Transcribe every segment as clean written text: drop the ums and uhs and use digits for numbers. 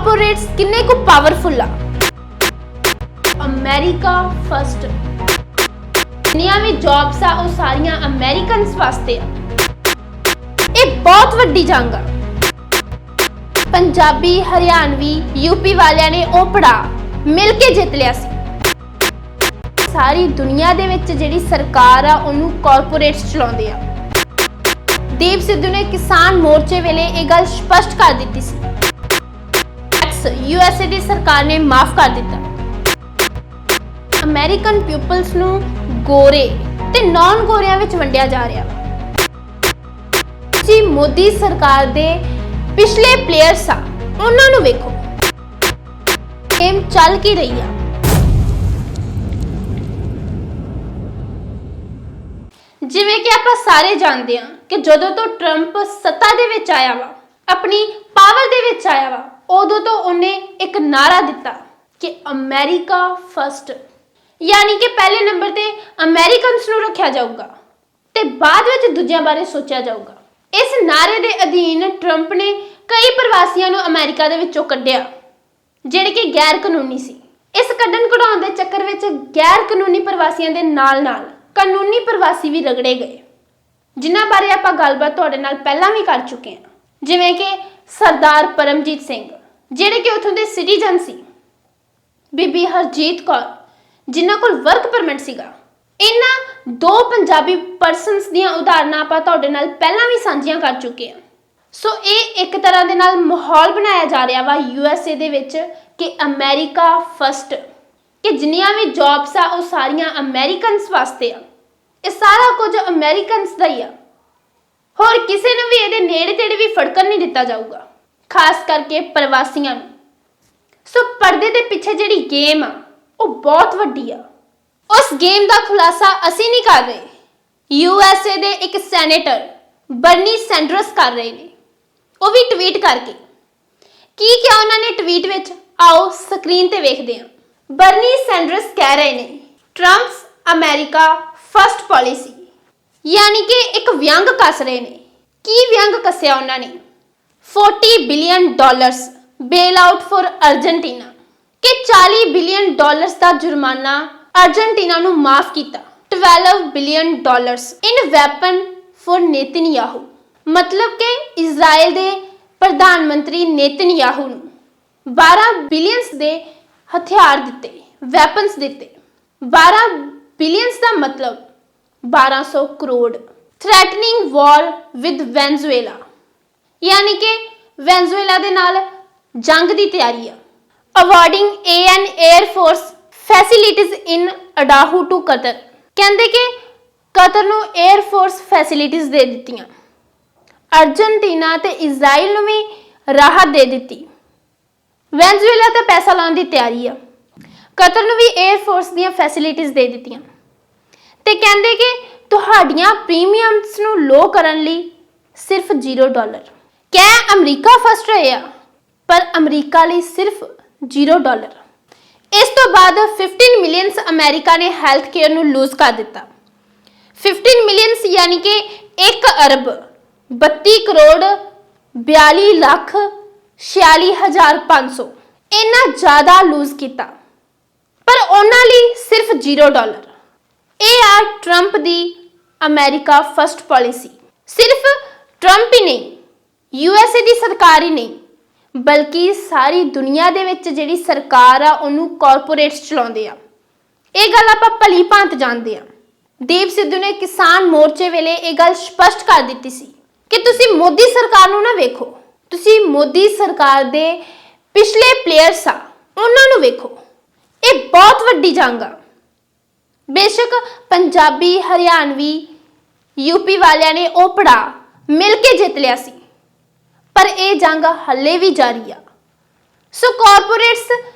Corporates ਕਿੰਨੇ ਕੁ powerful ਆ। America first. ਦੁਨੀਆ ਵਿੱਚ ਜੌਬਸ ਆ ਉਹ ਸਾਰੀਆਂ ਅਮਰੀਕਨਸ ਵਾਸਤੇ ਆ। ਇਹ ਬਹੁਤ ਵੱਡੀ ਜੰਗ ਆ। ਪੰਜਾਬੀ, ਹਰਿਆਣਵੀ, ਯੂਪੀ ਵਾਲਿਆਂ ਨੇ ਉਹ ਪੜਾਅ ਮਿਲ ਕੇ ਜਿੱਤ ਲਿਆ ਸੀ। ਸਾਰੀ ਦੁਨੀਆ ਦੇ ਵਿੱਚ ਜਿਹੜੀ ਸਰਕਾਰ ਆ ਉਹਨੂੰ ਕਾਰਪੋਰੇਟਸ ਚਲਾਉਂਦੇ ਆ। ਦੀਪ ਸਿੱਧੂ ਨੇ ਕਿਸਾਨ ਮੋਰਚੇ ਵੇਲੇ ਇਹ ਗੱਲ ਸਪਸ਼ਟ ਕਰ ਦਿੱਤੀ ਸੀ। ਟੈਕਸ ਯੂਐਸਏ ਦੀ ਸਰਕਾਰ ਨੇ ਮਾਫ ਕਰ ਦਿੱਤਾ। ਅਮਰੀਕਨ ਪੀਪਲਸ ਨੂੰ ਗੋਰੇ ਤੇ ਨਾਨ ਗੋਰਿਆਂ ਵਿੱਚ ਵੰਡਿਆ ਜਾ ਰਿਹਾ ਤੁਸੀਂ ਮੋਦੀ ਸਰਕਾਰ ਦੇ ਪਿਛਲੇ ਪਲੇਅਰਸ ਆ ਉਹਨਾਂ ਨੂੰ ਵੇਖੋ। ਗੇਮ ਚੱਲ ਕੀ ਰਹੀ ਆ। ਜਿਵੇਂ ਕਿ ਆਪਾਂ ਸਾਰੇ ਜਾਣਦੇ ਹਾਂ ਕਿ ਜਦੋਂ ਤੋਂ ਟਰੰਪ ਸੱਤਾ ਦੇ ਵਿੱਚ ਆਇਆ ਵਾ, ਆਪਣੀ ਪਾਵਰ ਦੇ ਵਿੱਚ ਆਇਆ ਵਾ, ਉਦੋਂ ਤੋਂ ਉਹਨੇ ਇੱਕ ਨਾਰਾ ਦਿੱਤਾ ਕਿ ਅਮਰੀਕਾ ਫਸਟ, ਯਾਨੀ ਕਿ ਪਹਿਲੇ ਨੰਬਰ ਤੇ ਅਮਰੀਕਨਸ ਨੂੰ ਰੱਖਿਆ ਜਾਊਗਾ ਤੇ ਬਾਅਦ ਵਿੱਚ ਦੂਜਿਆਂ ਬਾਰੇ ਸੋਚਿਆ ਜਾਊਗਾ। ਇਸ ਨਾਰੇ ਦੇ ਅਧੀਨ ਟਰੰਪ ਨੇ ਕਈ ਪ੍ਰਵਾਸੀਆਂ ਨੂੰ ਅਮਰੀਕਾ ਦੇ ਵਿੱਚੋਂ ਕੱਢਿਆ ਜਿਹੜੇ ਕਿ ਗੈਰ ਕਾਨੂੰਨੀ ਸੀ। ਇਸ ਕੱਢਣ ਕਢਾਉਣ ਦੇ ਚੱਕਰ ਵਿੱਚ ਗੈਰ ਕਾਨੂੰਨੀ ਪ੍ਰਵਾਸੀਆਂ ਦੇ ਨਾਲ-ਨਾਲ ਕਾਨੂੰਨੀ ਪ੍ਰਵਾਸੀ ਵੀ ਰਗੜੇ ਗਏ, ਜਿਨ੍ਹਾਂ ਬਾਰੇ ਆਪਾਂ ਗੱਲਬਾਤ ਤੁਹਾਡੇ ਨਾਲ ਪਹਿਲਾਂ ਵੀ ਕਰ ਚੁੱਕੇ ਹਾਂ, ਜਿਵੇਂ ਕਿ ਸਰਦਾਰ ਪਰਮਜੀਤ ਸਿੰਘ ਜਿਹੜੇ ਕਿ ਉੱਥੋਂ ਦੇ ਸਿਟੀਜ਼ਨ ਸੀ, ਬੀਬੀ ਹਰਜੀਤ ਕੌਰ ਜਿਨ੍ਹਾਂ ਕੋਲ ਵਰਕ ਪਰਮਿਟ ਸੀਗਾ। ਇਹਨਾਂ ਦੋ ਪੰਜਾਬੀ ਪਰਸਨਸ ਦੀਆਂ ਉਦਾਹਰਨਾਂ ਆਪਾਂ ਤੁਹਾਡੇ ਨਾਲ ਪਹਿਲਾਂ ਵੀ ਸਾਂਝੀਆਂ ਕਰ ਚੁੱਕੇ ਹਾਂ। ਸੋ ਇਹ ਇੱਕ ਤਰ੍ਹਾਂ ਦੇ ਨਾਲ ਮਾਹੌਲ ਬਣਾਇਆ ਜਾ ਰਿਹਾ ਵਾ ਯੂਐਸਏ ਦੇ ਵਿੱਚ ਕਿ ਅਮਰੀਕਾ ਫਸਟ, ਕਿ ਜਿੰਨੀਆਂ ਵੀ ਜੌਬਸ ਆ ਉਹ ਸਾਰੀਆਂ ਅਮਰੀਕਨਸ ਵਾਸਤੇ ਆ। ਇਹ ਸਾਰਾ ਕੁਝ ਅਮਰੀਕਨਸ ਦਾ ਹੀ ਆ। ਹੋਰ ਕਿਸੇ ਨੂੰ ਵੀ ਇਹਦੇ ਨੇੜੇ ਤੇੜੇ ਵੀ ਫੜਕਣ ਨਹੀਂ ਦਿੱਤਾ ਜਾਊਗਾ, ਖਾਸ ਕਰਕੇ ਪ੍ਰਵਾਸੀਆਂ ਨੂੰ। ਸੋ ਪਰਦੇ ਦੇ ਪਿੱਛੇ ਜਿਹੜੀ ਗੇਮ ਆ ਉਹ ਬਹੁਤ ਵੱਡੀ ਆ। ਉਸ ਗੇਮ ਦਾ ਖੁਲਾਸਾ ਅਸੀਂ ਨਹੀਂ ਕਰ ਰਹੇ, ਯੂਐਸਏ ਦੇ ਇੱਕ ਸੈਨੇਟਰ ਬਰਨੀ ਸੈਂਡਰਸ ਕਰ ਰਹੇ ਨੇ, ਉਹ ਵੀ ਟਵੀਟ ਕਰਕੇ। ਕੀ ਕਿਹਾ ਉਹਨਾਂ ਨੇ ਟਵੀਟ ਵਿੱਚ, ਆਓ ਸਕਰੀਨ ਤੇ ਵੇਖਦੇ ਹਾਂ। ਬਰਨੀ ਸੈਂਡਰਸ ਕਹਿ ਰਹੇ ਨੇ ਟਰੰਪਸ ਅਮਰੀਕਾ ਫਸਟ ਪਾਲਿਸੀ, ਯਾਨੀ ਕਿ ਇੱਕ ਵਿਅੰਗ ਕੱਸ ਰਹੇ ਨੇ। ਕੀ ਵਿਅੰਗ ਕੱਸਿਆ ਉਹਨਾਂ ਨੇ? $40 billion bail out for Argentina, ਕਿ $40 ਬਿਲੀਅਨ ਦਾ ਜੁਰਮਾਨਾ ਅਰਜਨਟੀਨਾ ਨੂੰ ਮਾਫ ਕੀਤਾ। $12 billion in weapon for Netanyahu, ਮਤਲਬ ਕਿ ਇਜ਼ਰਾਈਲ ਦੇ ਪ੍ਰਧਾਨ ਮੰਤਰੀ ਨੇਤਨਯਾਹੂ ਨੂੰ 12 ਬਿਲੀਅਨਸ ਦੇ ਹਥਿਆਰ ਦਿੱਤੇ, ਵੈਪਨਸ ਦਿੱਤੇ। 12 ਬਿਲੀਅਨਸ ਦਾ ਮਤਲਬ 1200 crore. Threatening war with Venezuela, ਯਾਨੀ ਕਿ ਵੈਨਜ਼ੂਏਲਾ ਦੇ ਨਾਲ ਜੰਗ ਦੀ ਤਿਆਰੀ ਆ। Awarding AN air force facilities in Idaho to Qatar, ਕਹਿੰਦੇ ਕਿ ਕਤਰ ਨੂੰ 에ਅਰ ਫੋਰਸ ਫੈਸਿਲਿਟੀਜ਼ ਦੇ ਦਿੱਤੀਆਂ। ਅਰਜਨਟੀਨਾ ਤੇ ਇਜ਼ਰਾਈਲ ਨੂੰ ਵੀ ਰਾਹਤ ਦੇ ਦਿੱਤੀ। ਵੈਨਜ਼ੂਏਲਾ ਤੇ ਪੈਸਾ ਲਾਉਣ ਦੀ ਤਿਆਰੀ ਆ। ਕਤਰ ਨੂੰ ਵੀ 에ਅਰ ਫੋਰਸ ਦੀਆਂ ਫੈਸਿਲਿਟੀਜ਼ ਦੇ ਦਿੱਤੀਆਂ ਤੇ ਕਹਿੰਦੇ ਕਿ ਤੁਹਾਡੀਆਂ ਪ੍ਰੀਮੀਅਮਸ ਨੂੰ ਲੋ ਕਰਨ ਲਈ ਸਿਰਫ $0। ਕਹਿ ਅਮਰੀਕਾ ਫਸਟ ਰਹੇ ਆ, ਪਰ ਅਮਰੀਕਾ ਲਈ ਸਿਰਫ $0। ਇਸ ਤੋਂ ਬਾਅਦ 15 ਮਿਲੀਅਨਸ ਅਮਰੀਕਾ ਨੇ ਹੈਲਥ ਕੇਅਰ ਨੂੰ ਲੂਜ਼ ਕਰ ਦਿੱਤਾ। 15 ਮਿਲੀਅਨਸ ਯਾਨੀ ਕਿ 1 ਅਰਬ 32 ਕਰੋੜ 42 ਲੱਖ 46,500 ਇੰਨਾ ਜ਼ਿਆਦਾ ਲੂਜ਼ ਕੀਤਾ, ਪਰ ਉਹਨਾਂ ਲਈ ਸਿਰਫ $0। ਇਹ ਆ ਟਰੰਪ ਦੀ ਅਮਰੀਕਾ ਫਸਟ ਪਾਲਿਸੀ। ਸਿਰਫ ਟਰੰਪ ਹੀ ਨਹੀਂ, ਯੂਐਸਏ ਦੀ ਸਰਕਾਰ ਹੀ ਨਹੀਂ, ਬਲਕਿ ਸਾਰੀ ਦੁਨੀਆ ਦੇ ਵਿੱਚ ਜਿਹੜੀ ਸਰਕਾਰ ਆ ਉਹਨੂੰ ਕਾਰਪੋਰੇਟਸ ਚਲਾਉਂਦੇ ਆ। ਇਹ ਗੱਲ ਆਪਾਂ ਭਲੀ ਭਾਂਤ ਜਾਣਦੇ ਆ। ਦੀਪ ਸਿੱਧੂ ਨੇ ਕਿਸਾਨ ਮੋਰਚੇ ਵੇਲੇ ਇਹ ਗੱਲ ਸਪਸ਼ਟ ਕਰ ਦਿੱਤੀ ਸੀ ਕਿ ਤੁਸੀਂ ਮੋਦੀ ਸਰਕਾਰ ਨੂੰ ਨਾ ਵੇਖੋ, ਤੁਸੀਂ ਮੋਦੀ ਸਰਕਾਰ ਦੇ ਪਿਛਲੇ ਪਲੇਅਰਸ ਆ ਉਹਨਾਂ ਨੂੰ ਵੇਖੋ। ਇਹ ਬਹੁਤ ਵੱਡੀ ਜੰਗ ਆ। ਬੇਸ਼ੱਕ ਪੰਜਾਬੀ, ਹਰਿਆਣਵੀ, ਯੂਪੀ ਵਾਲਿਆਂ ਨੇ ਉਹ ਪੜਾਅ ਮਿਲ ਕੇ ਜਿੱਤ ਲਿਆ ਸੀ, ਪਰ ਇਹ ਜੰਗ ਹੱਲੇ ਵੀ ਜਾਰੀ ਆ। ਸੋ ਕਾਰਪੋਰੇਟਸ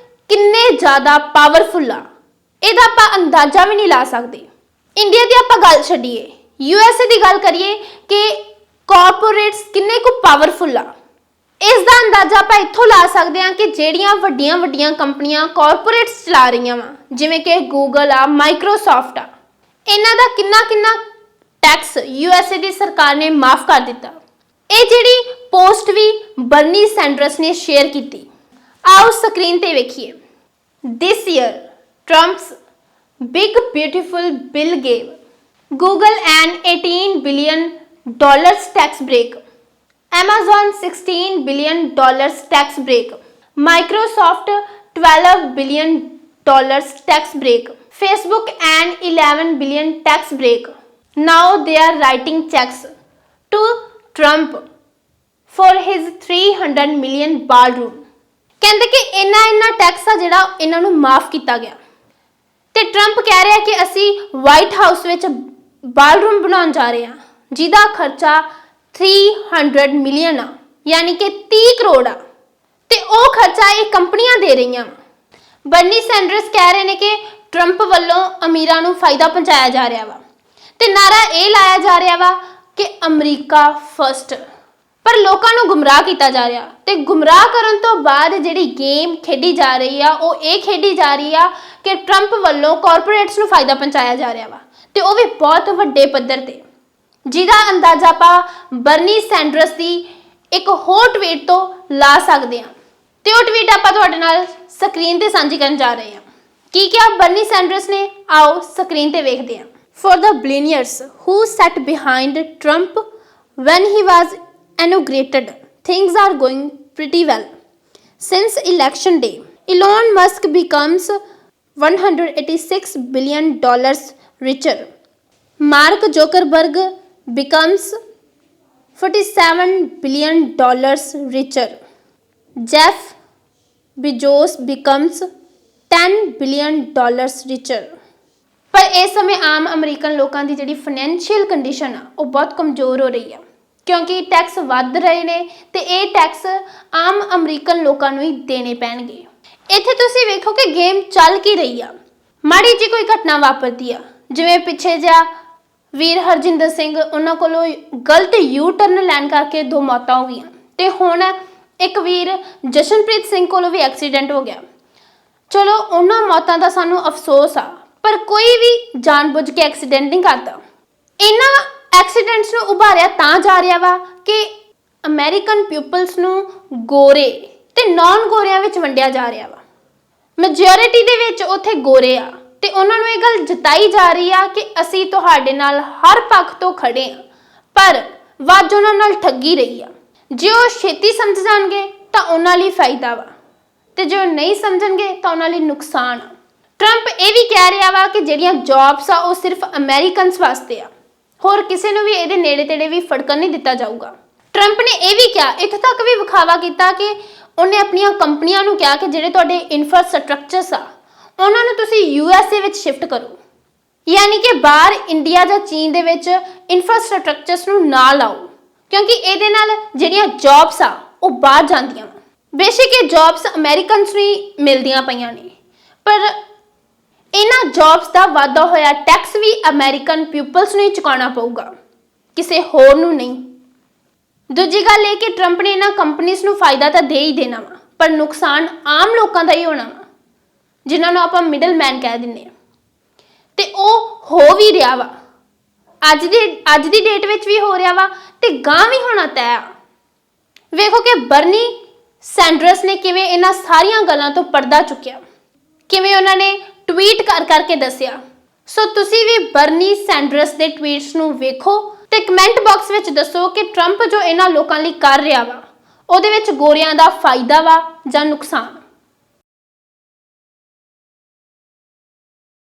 ਕਿੰਨੇ ਜ਼ਿਆਦਾ ਪਾਵਰਫੁਲ ਆ ਇਹਦਾ ਆਪਾਂ ਅੰਦਾਜ਼ਾ ਵੀ ਨਹੀਂ ਲਾ ਸਕਦੇ। ਇੰਡੀਆ ਦੀ ਆਪਾਂ ਗੱਲ ਛੱਡੀਏ, ਯੂਐਸਏ ਦੀ ਗੱਲ ਕਰੀਏ ਕਿ ਕਾਰਪੋਰੇਟਸ ਕਿੰਨੇ ਕੁ ਪਾਵਰਫੁਲ ਆ। ਇਸ ਦਾ ਅੰਦਾਜ਼ਾ ਆਪਾਂ ਇੱਥੋਂ ਲਾ ਸਕਦੇ ਹਾਂ ਕਿ ਜਿਹੜੀਆਂ ਵੱਡੀਆਂ ਕੰਪਨੀਆਂ ਕਾਰਪੋਰੇਟਸ ਚਲਾ ਰਹੀਆਂ ਵਾ, ਜਿਵੇਂ ਕਿ ਗੂਗਲ ਆ, ਮਾਈਕਰੋਸਾਫਟ ਆ, ਇਹਨਾਂ ਦਾ ਕਿੰਨਾ ਟੈਕਸ ਯੂਐਸਏ ਦੀ ਸਰਕਾਰ ਨੇ ਮਾਫ ਕਰ ਦਿੱਤਾ। ਇਹ ਜਿਹੜੀ ਪੋਸਟ ਵੀ ਬਰਨੀ ਸੈਂਡਰਸ ਨੇ ਸ਼ੇਅਰ ਕੀਤੀ। आओ स्क्रीन ते वेखिए। This year Trump's big beautiful bill gave Google an $18 billion tax break, Amazon $16 billion tax break, Microsoft $12 billion tax break, Facebook an $11 billion tax break. Now they are writing checks to Trump for his 300 million ballroom. ਕਹਿੰਦੇ ਕਿ ਇੰਨਾ tax ਆ ਜਿਹੜਾ ਇਹਨਾਂ ਨੂੰ ਮਾਫ ਕੀਤਾ ਗਿਆ ਤੇ ਟਰੰਪ ਕਹਿ ਰਿਹਾ ਕਿ ਅਸੀਂ ਵਾਈਟ ਹਾਊਸ ਵਿੱਚ ਬਾਲਰੂਮ ਬਣਾਉਣ ਜਾ ਰਹੇ ਹਾਂ ਜਿਹਦਾ ਖਰਚਾ 300 ਮਿਲੀਅਨ ਆ ਯਾਨੀ ਕਿ 30 ਕਰੋੜ ਆ ਤੇ ਉਹ ਖਰਚਾ ਇਹ ਕੰਪਨੀਆਂ ਦੇ ਰਹੀਆਂ। ਬਰਨੀ ਸੈਂਡਰਸ ਕਹਿ ਰਹੇ ਨੇ ਕਿ ਟਰੰਪ ਵੱਲੋਂ ਅਮੀਰਾਂ ਨੂੰ ਫਾਇਦਾ ਪਹੁੰਚਾਇਆ ਜਾ ਰਿਹਾ ਵਾ ਤੇ ਨਾਰਾ ਇਹ ਲਾਇਆ ਜਾ ਰਿਹਾ ਵਾ ਕਿ ਅਮਰੀਕਾ ਫਸਟ, ਪਰ ਲੋਕਾਂ ਨੂੰ ਗੁੰਮਰਾਹ ਕੀਤਾ ਜਾ ਰਿਹਾ ਤੇ ਗੁੰਮਰਾਹ ਕਰਨ ਤੋਂ ਬਾਅਦ ਜਿਹੜੀ ਗੇਮ ਖੇਡੀ ਜਾ ਰਹੀ ਆ ਉਹ ਇਹ ਖੇਡੀ ਜਾ ਰਹੀ ਆ ਕਿ ਟਰੰਪ ਵੱਲੋਂ ਕਾਰਪੋਰੇਟਸ ਨੂੰ ਫਾਇਦਾ ਪਹੁੰਚਾਇਆ ਜਾ ਰਿਹਾ ਵਾ ਤੇ ਉਹ ਵੀ ਬਹੁਤ ਵੱਡੇ ਪੱਧਰ ਤੇ, ਜਿਹਦਾ ਅੰਦਾਜ਼ਾ ਆਪਾਂ ਬਰਨੀ ਸੈਂਡਰਸ ਦੀ ਇੱਕ ਹੋਰ ਟਵੀਟ ਤੋਂ ਲਾ ਸਕਦੇ ਹਾਂ ਤੇ ਉਹ ਟਵੀਟ ਆਪਾਂ ਤੁਹਾਡੇ ਨਾਲ ਸਕਰੀਨ ਤੇ ਸਾਂਝੀ ਕਰਨ ਜਾ ਰਹੇ ਹਾਂ। ਕੀ ਕਿਹਾ ਬਰਨੀ ਸੈਂਡਰਸ ਨੇ, ਆਓ ਸਕਰੀਨ ਤੇ ਵੇਖਦੇ ਹਾਂ। For the billionaires who sat behind Trump when he was inaugurated, things are going pretty well. Since election day, Elon Musk becomes $186 billion richer. Mark Zuckerberg becomes $47 billion richer. Jeff Bezos becomes $10 billion richer. ਪਰ ਇਸ ਸਮੇਂ ਆਮ American ਲੋਕਾਂ ਦੀ ਜਿਹੜੀ financial condition ਆ ਉਹ ਬਹੁਤ ਕਮਜ਼ੋਰ ਹੋ ਰਹੀ ਆ ਕਿਉਂਕਿ ਟੈਕਸ ਵੱਧ ਰਹੇ ਨੇ ਤੇ ਇਹ ਟੈਕਸ ਆਮ ਅਮਰੀਕਨ ਲੋਕਾਂ ਨੂੰ ਹੀ ਦੇਣੇ ਪੈਣਗੇ। ਇੱਥੇ ਤੁਸੀਂ ਵੇਖੋ ਕਿ ਗੇਮ ਚੱਲ ਕੀ ਰਹੀ ਆ। ਮਾੜੀ ਜੀ ਕੋਈ ਘਟਨਾ ਵਾਪਰਦੀ ਆ, ਜਿਵੇਂ ਪਿੱਛੇ ਜਿਹਾ ਵੀਰ ਹਰਜਿੰਦਰ ਸਿੰਘ ਉਹਨਾਂ ਕੋਲੋਂ ਗਲਤ ਯੂ ਟਰਨ ਲੈਣ ਕਰਕੇ 2 ਮੌਤਾਂ ਹੋ ਗਈਆਂ ਤੇ ਹੁਣ ਇੱਕ ਵੀਰ ਜਸ਼ਨਪ੍ਰੀਤ ਸਿੰਘ ਕੋਲੋਂ ਵੀ ਐਕਸੀਡੈਂਟ ਹੋ ਗਿਆ। ਚਲੋ ਉਹਨਾਂ ਮੌਤਾਂ ਦਾ ਸਾਨੂੰ ਅਫਸੋਸ ਆ, ਪਰ ਕੋਈ ਵੀ ਜਾਣਬੁੱਝ ਕੇ ਐਕਸੀਡੈਂਟ ਨਹੀਂ ਕਰਦਾ। ਇਹਨਾਂ ਐਕਸੀਡੈਂਟਸ ਨੂੰ ਉਭਾਰਿਆ ਤਾਂ ਜਾ ਰਿਹਾ ਵਾ ਕਿ ਅਮਰੀਕਨ ਪੀਪਲਸ ਨੂੰ ਗੋਰੇ ਤੇ ਨਾਨ ਗੋਰਿਆਂ ਵਿੱਚ ਵੰਡਿਆ ਜਾ ਰਿਹਾ ਵਾ। ਮੈਜੋਰਿਟੀ ਦੇ ਵਿੱਚ ਉੱਥੇ ਗੋਰੇ ਆ ਤੇ ਉਹਨਾਂ ਨੂੰ ਇਹ ਗੱਲ ਜਤਾਈ ਜਾ ਰਹੀ ਆ ਕਿ ਅਸੀਂ ਤੁਹਾਡੇ ਨਾਲ ਹਰ ਪੱਖ ਤੋਂ ਖੜੇ ਆ, ਪਰ ਵਾਜ ਉਹਨਾਂ ਨਾਲ ਠੱਗੀ ਰਹੀ ਆ। ਜੇ ਉਹ ਛੇਤੀ ਸਮਝ ਜਾਣਗੇ ਤਾਂ ਉਹਨਾਂ ਲਈ ਫਾਇਦਾ ਵਾ ਤੇ ਜੇ ਉਹ ਨਹੀਂ ਸਮਝਣਗੇ ਤਾਂ ਉਹਨਾਂ ਲਈ ਨੁਕਸਾਨ ਆ। ਟਰੰਪ ਇਹ ਵੀ ਕਹਿ ਰਿਹਾ ਵਾ ਕਿ ਜਿਹੜੀਆਂ ਜੌਬਸ ਆ ਉਹ ਸਿਰਫ ਅਮਰੀਕਨਸ ਵਾਸਤੇ ਆ, ਹੋਰ ਕਿਸੇ ਨੂੰ ਵੀ ਇਹਦੇ ਨੇੜੇ ਤੇੜੇ ਵੀ ਫੜਕਣ ਨਹੀਂ ਦਿੱਤਾ ਜਾਊਗਾ। ਟਰੰਪ ਨੇ ਇਹ ਵੀ ਕਿਹਾ, ਇੱਥੋਂ ਤੱਕ ਵੀ ਵਿਖਾਵਾ ਕੀਤਾ ਕਿ ਉਹਨੇ ਆਪਣੀਆਂ ਕੰਪਨੀਆਂ ਨੂੰ ਕਿਹਾ ਕਿ ਜਿਹੜੇ ਤੁਹਾਡੇ ਇਨਫਰਾਸਟ੍ਰਕਚਰਸ ਆ ਉਹਨਾਂ ਨੂੰ ਤੁਸੀਂ USA ਵਿੱਚ ਸ਼ਿਫਟ ਕਰੋ, ਯਾਨੀ ਕਿ ਬਾਹਰ ਇੰਡੀਆ ਜਾਂ ਚੀਨ ਦੇ ਵਿੱਚ ਇਨਫਰਾਸਟ੍ਰਕਚਰਸ ਨੂੰ ਨਾ ਲਾਓ ਕਿਉਂਕਿ ਇਹਦੇ ਨਾਲ ਜਿਹੜੀਆਂ ਜੌਬਸ ਆ ਉਹ ਬਾਹਰ ਜਾਂਦੀਆਂ ਵਾ। ਬੇਸ਼ੱਕ ਇਹ ਜੌਬਸ ਅਮਰੀਕਨਸ ਨੂੰ ਹੀ ਮਿਲਦੀਆਂ ਪਈਆਂ ਨੇ, ਪਰ ਇਹਨਾਂ ਜੌਬਸ ਦਾ ਵਾਧਾ ਹੋਇਆ ਟੈਕਸ ਵੀ ਅਮਰੀਕਨ ਪੀਪਲਸ ਨੂੰ ਹੀ ਚੁਕਾਉਣਾ ਪਊਗਾ, ਕਿਸੇ ਹੋਰ ਨੂੰ ਨਹੀਂ। ਦੂਜੀ ਗੱਲ ਇਹ ਕਿ ਟਰੰਪ ਨੇ ਇਹਨਾਂ ਕੰਪਨੀਆਂ ਨੂੰ ਫਾਇਦਾ ਤਾਂ ਦੇ ਹੀ ਦੇਣਾ ਵਾ, ਪਰ ਨੁਕਸਾਨ ਆਮ ਲੋਕਾਂ ਦਾ ਹੀ ਹੋਣਾ ਵਾ ਜਿਨ੍ਹਾਂ ਨੂੰ ਆਪਾਂ ਮਿਡਲ ਮੈਨ ਕਹਿ ਦਿੰਦੇ ਆ ਤੇ ਉਹ ਹੋ ਵੀ ਰਿਹਾ ਵਾ। ਅੱਜ ਦੀ ਡੇਟ ਵਿੱਚ ਵੀ ਹੋ ਰਿਹਾ ਵਾ ਤੇ ਗਾਂ ਵੀ ਹੋਣਾ ਤੈਅ ਆ। ਵੇਖੋ ਕਿ ਬਰਨੀ ਸੈਂਡਰਸ ਨੇ ਕਿਵੇਂ ਇਹਨਾਂ ਸਾਰੀਆਂ ਗੱਲਾਂ ਤੋਂ ਪਰਦਾ ਚੁੱਕਿਆ, ਕਿਵੇਂ ਉਹਨਾਂ ਨੇ ਟਵੀਟ ਕਰ ਕਰਕੇ ਦੱਸਿਆ। ਸੋ ਤੁਸੀਂ ਵੀ ਬਰਨੀ ਸੈਂਡਰਸ ਦੇ ਟਵੀਟਸ ਨੂੰ ਵੇਖੋ ਤੇ ਕਮੈਂਟ ਬਾਕਸ ਵਿੱਚ ਦੱਸੋ ਕਿ ਟਰੰਪ ਜੋ ਇਹਨਾਂ ਲੋਕਾਂ ਲਈ ਕਰ ਰਿਹਾ ਵਾ ਉਹਦੇ ਵਿੱਚ ਗੋਰਿਆਂ ਦਾ ਫਾਇਦਾ ਵਾ ਜਾਂ ਨੁਕਸਾਨ।